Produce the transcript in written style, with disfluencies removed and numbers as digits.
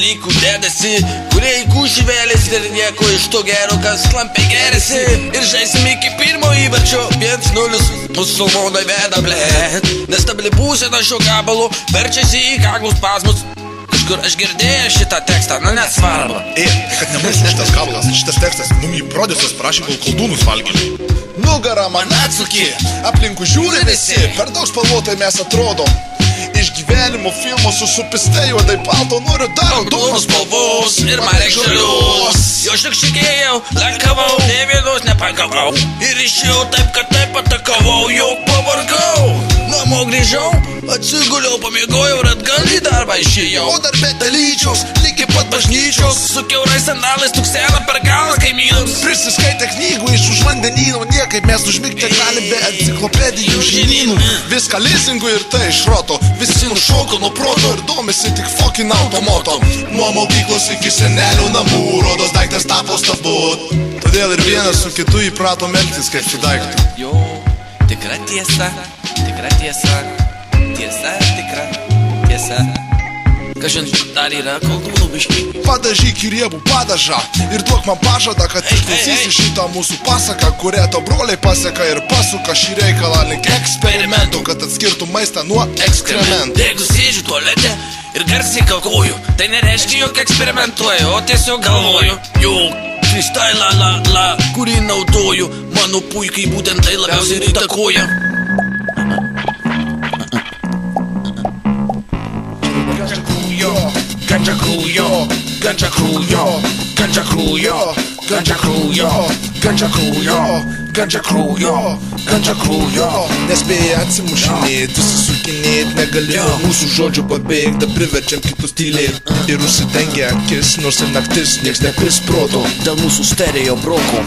dalykų dedasi, kurie į kūšį vėlės ir nieko iš to gero, kas klampiai geriasi. Ir žaisim iki pirmo įvarčio 1-0, musulmonai veda, blėt. Nestabili būsena šio gabalo verčiasi į kaklų spazmus. Kažkur aš girdėjau šitą tekstą, nesvarbu. Kad nebūtų šitas gabalas, šitas tekstas, jį prodėsas prašė gal koldūnus valgyti. Nugarą man atsuki, aplinkų žiūri visi, per daug spalvotai mes atrodom. Iš gyvenimo filmo su supistai juodai palto noriu dar raudonus spalvos ir man reik žalios. Jo šlikštikėjau, lankavau, ne vienos nepagavau. Ir išėjau taip, kad taip atakavau, jau pavargau. Namo grįžau, atsiguliau, pamiegojau ir atgal į darbą išėjau. O darbe dalyčiaus, lygiai pat bažnyčios, su kiaurais sandalais tuksena per galą kaimynams. Prisiskaitę knygų iš už vandenyno, niekaip mes užmigti galim be enciklopedijų žinynų. Viską leasingu ir tai išroto, visi nušoko nuo proto ir domisi tik fucking automoto. Nuo mokyklos iki senelių namų, rodos daiktas tapo stabut. Todėl ir vienas su kitu įpratom elgtis kaip su daiktu. Jo, tikra tiesa, tikra tiesa, tiesa, tikra tiesa. Kažin dar yra koldūnų biškį. Padažyk į riebų padažą ir duok man pažadą, kad išklausysi šitą mūsų pasaką, kurią to broliai paseka ir pasuka šį reikalą link eksperimentų, kad atskirtų maistą nuo ekskrementų. Jeigu sėdžiu tualete ir garsiai kalkoju, tai nereiškia, jog eksperimentuoju, o tiesiog galvoju. Juk freestyle kurį naudoju, mano puikiai būtent tai labiausiai ir įtakoja. Ganja krujo, ganja krujo, ganja krujo, ganja krujo, ganja krujo, ganja krujo, ganja krujo. Nespėja atsimušinėt, susisukinėt negalėjo mūsų žodžių pabėgti, priverčiam kitus tylėt. Ir užsidengia akis, nors ir naktis, nieks nepris proto dėl mūsų stereo broko.